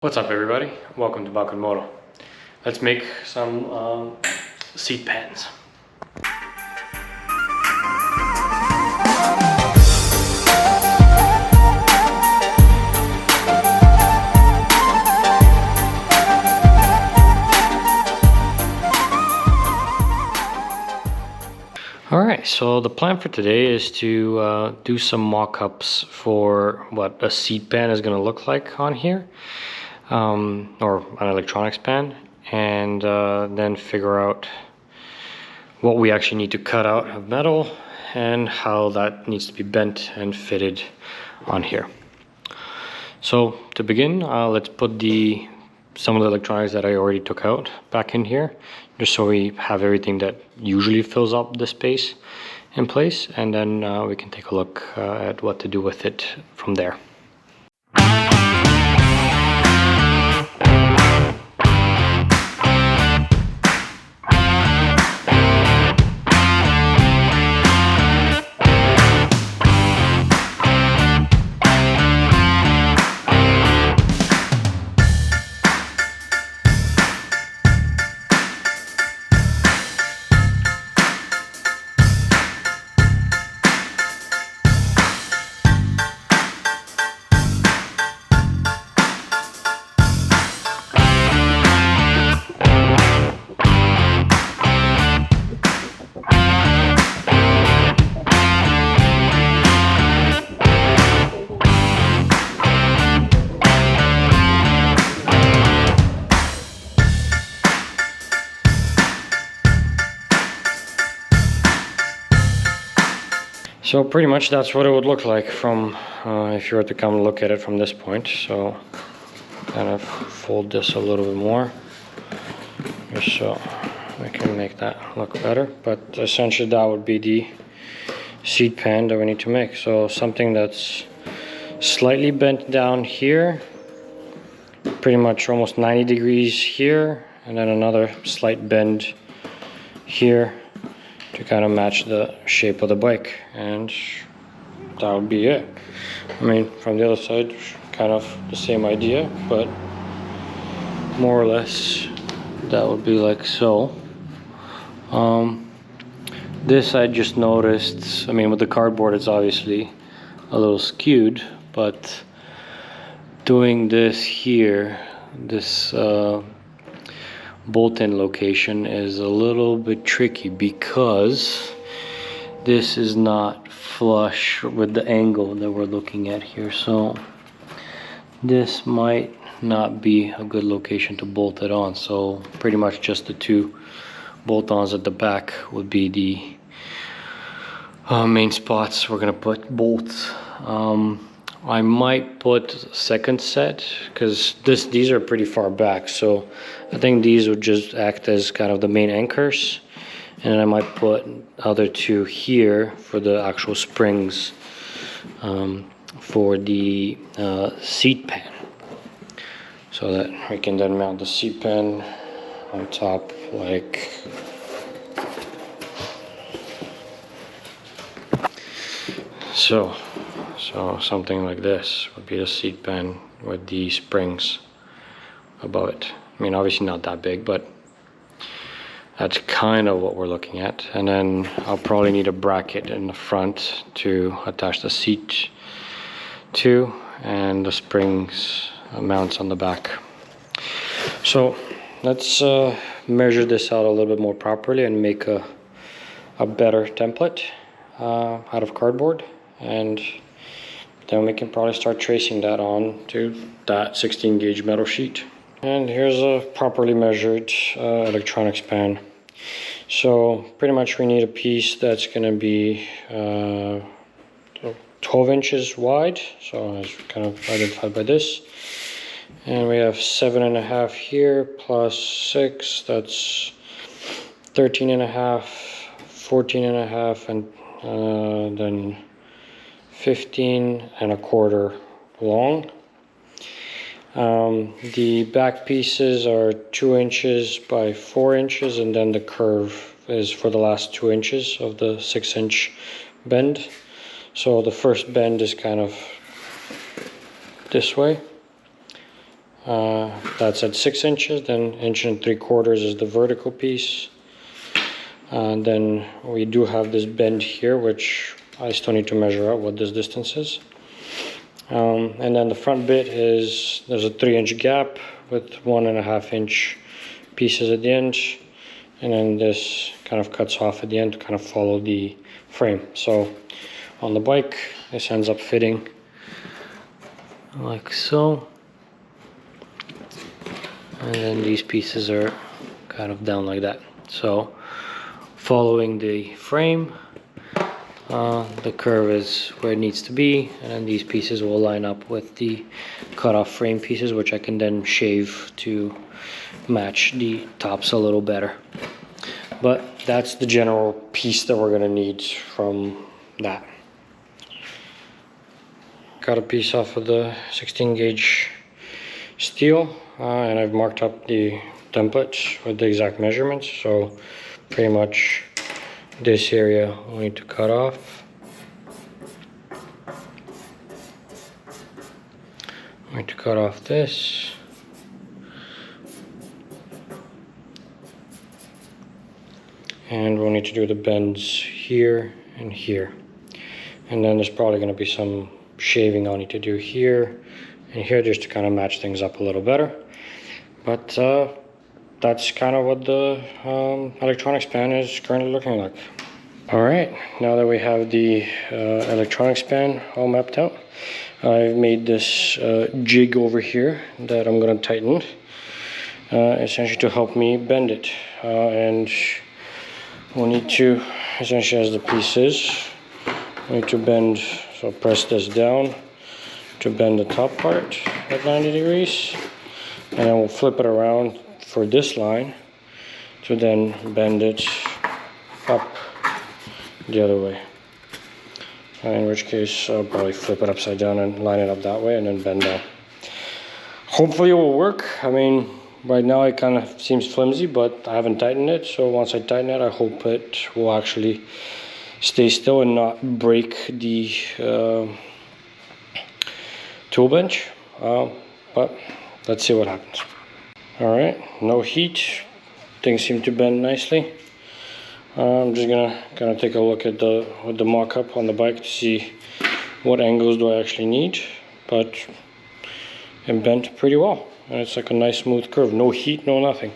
What's up everybody? Welcome to Balkan Moto. Let's make some seat pans. Alright, so the plan for today is to do some mock-ups for what a seat pan is going to look like on here. Or an electronics pan, and then figure out what we actually need to cut out of metal and how that needs to be bent and fitted on here. So to begin, let's put some of the electronics that I already took out back in here, just so we have everything that usually fills up the space in place, and then we can take a look at what to do with it from there. So pretty much that's what it would look like from, if you were to come and look at it from this point. So kind of fold this a little bit more, just so we can make that look better. But essentially that would be the seat pan that we need to make. So something that's slightly bent down here, pretty much almost 90 degrees here, and then another slight bend here to kind of match the shape of the bike, and that would be it. I mean, from the other side, kind of the same idea, but more or less that would be like so. This I just noticed, I mean with the cardboard it's obviously a little skewed, but doing this here, this bolt-in location is a little bit tricky because this is not flush with the angle that we're looking at here, so this might not be a good location to bolt it on. So pretty much just the two bolt-ons at the back would be the main spots we're gonna put bolts. I might put a second set because these are pretty far back, so I think these would just act as kind of the main anchors, and then I might put other two here for the actual springs for the seat pan, so that we can then mount the seat pan on top like so. So something like this would be the seat pan with the springs above it. I mean, obviously not that big, but that's kind of what we're looking at. And then I'll probably need a bracket in the front to attach the seat to, and the springs mounts on the back. So let's measure this out a little bit more properly and make a better template out of cardboard, and then we can probably start tracing that on to that 16 gauge metal sheet. And here's a properly measured electronics pan. So pretty much we need a piece that's going to be 12 inches wide, so it's kind of identified by this. And we have 7.5 here plus 6, that's 13.5, 14.5, and then 15.25 long. The back pieces are 2 inches by 4 inches, and then the curve is for the last 2 inches of the 6-inch bend. So the first bend is kind of this way, That's at 6 inches, then 1.75 inches is the vertical piece. And then we do have this bend here, which I still need to measure out what this distance is. And then the front bit is, there's a 3-inch gap with 1.5 inch pieces at the end. And then this kind of cuts off at the end to kind of follow the frame. So on the bike, this ends up fitting like so. And then these pieces are kind of down like that. So following the frame, the curve is where it needs to be, and then these pieces will line up with the cut-off frame pieces, which I can then shave to match the tops a little better. But that's the general piece that we're going to need from that. Got a piece off of the 16 gauge steel, and I've marked up the templates with the exact measurements. So pretty much this area we need to cut off. We need to cut off this. And we'll need to do the bends here and here. And then there's probably going to be some shaving I'll need to do here and here just to kind of match things up a little better. But that's kind of what the electronics pan is currently looking like. All right, now that we have the electronics pan all mapped out, I've made this jig over here that I'm going to tighten, essentially to help me bend it. And we'll need to, essentially as the piece is, we need to bend, so press this down to bend the top part at 90 degrees. And then we'll flip it around for this line to then bend it up the other way. In which case I'll probably flip it upside down and line it up that way and then bend down. Hopefully it will work. I mean, right now it kind of seems flimsy, but I haven't tightened it. So once I tighten it, I hope it will actually stay still and not break the tool bench. But let's see what happens. All right, no heat. Things seem to bend nicely. I'm just gonna kind of take a look at the mock-up on the bike to see what angles do I actually need. But it bent pretty well, and it's like a nice smooth curve. No heat, no nothing.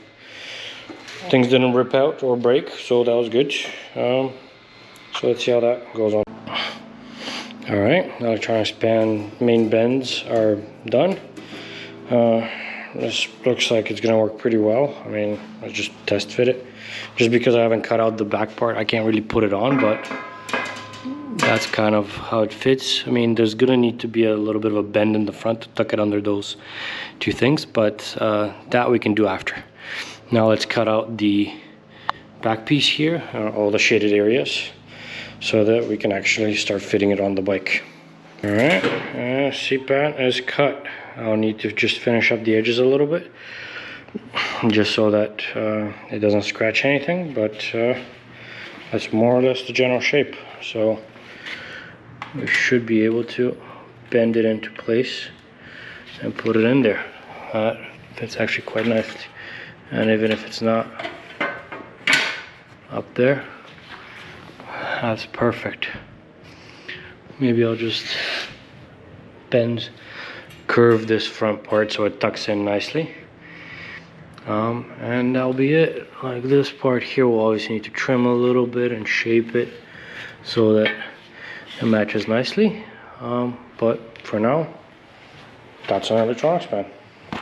Things didn't rip out or break, so that was good. So let's see how that goes on. All right, electronics pan main bends are done. This looks like it's gonna work pretty well. I mean, let's just test fit it. Just because I haven't cut out the back part, I can't really put it on, but that's kind of how it fits. I mean, there's gonna need to be a little bit of a bend in the front to tuck it under those two things, but that we can do after. Now let's cut out the back piece here, all the shaded areas, so that we can actually start fitting it on the bike. All right, seat-pan is cut. I'll need to just finish up the edges a little bit, just so that it doesn't scratch anything, but that's more or less the general shape. So we should be able to bend it into place and put it in there. That's actually quite nice. And even if it's not up there, that's perfect. Maybe I'll just curve this front part so it tucks in nicely. And that'll be it. Like this part here, we'll obviously need to trim a little bit and shape it so that it matches nicely. But for now, that's an electronics pan.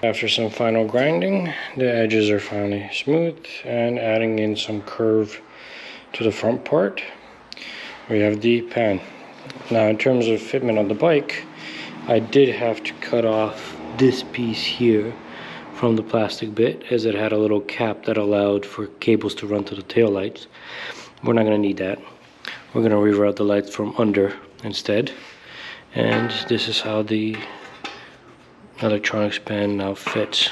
After some final grinding, the edges are finally smooth, and adding in some curve to the front part, we have the pan. Now in terms of fitment on the bike, I did have to cut off this piece here from the plastic bit, as it had a little cap that allowed for cables to run to the tail lights. We're not going to need that. We're going to reroute the lights from under instead. And this is how the electronics pan now fits.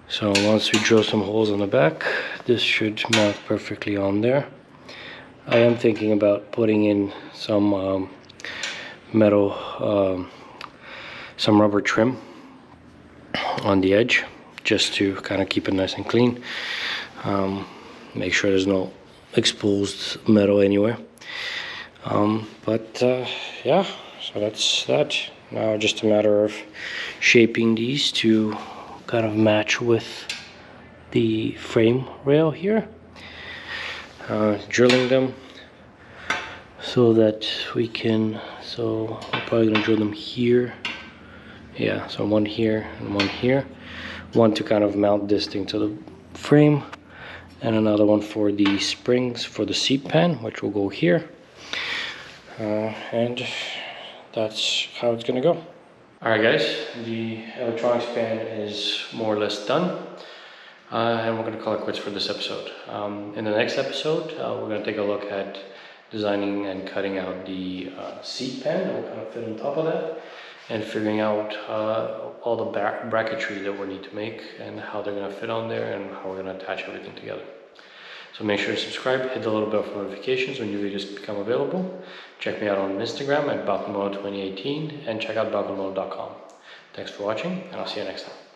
So once we drill some holes in the back, this should mount perfectly on there. I am thinking about putting in some metal, some rubber trim on the edge, just to kind of keep it nice and clean. Make sure there's no exposed metal anywhere. Yeah, so that's that. Now just a matter of shaping these to kind of match with the frame rail here. Drilling them so that we can, so we're probably gonna drill them here. Yeah, so one here and one here. One to kind of mount this thing to the frame, and another one for the springs for the seat pan, which will go here. And that's how it's gonna go. Alright guys, the electronics pan is more or less done. And we're gonna call it quits for this episode. In the next episode, we're gonna take a look at designing and cutting out the seat pan that will kind of fit on top of that, and figuring out all the bracketry that we need to make and how they're gonna fit on there and how we're gonna attach everything together. So make sure to subscribe, hit the little bell for notifications when new videos become available. Check me out on Instagram at Balkan Moto 2018 and check out balkanmoto.com. Thanks for watching, and I'll see you next time.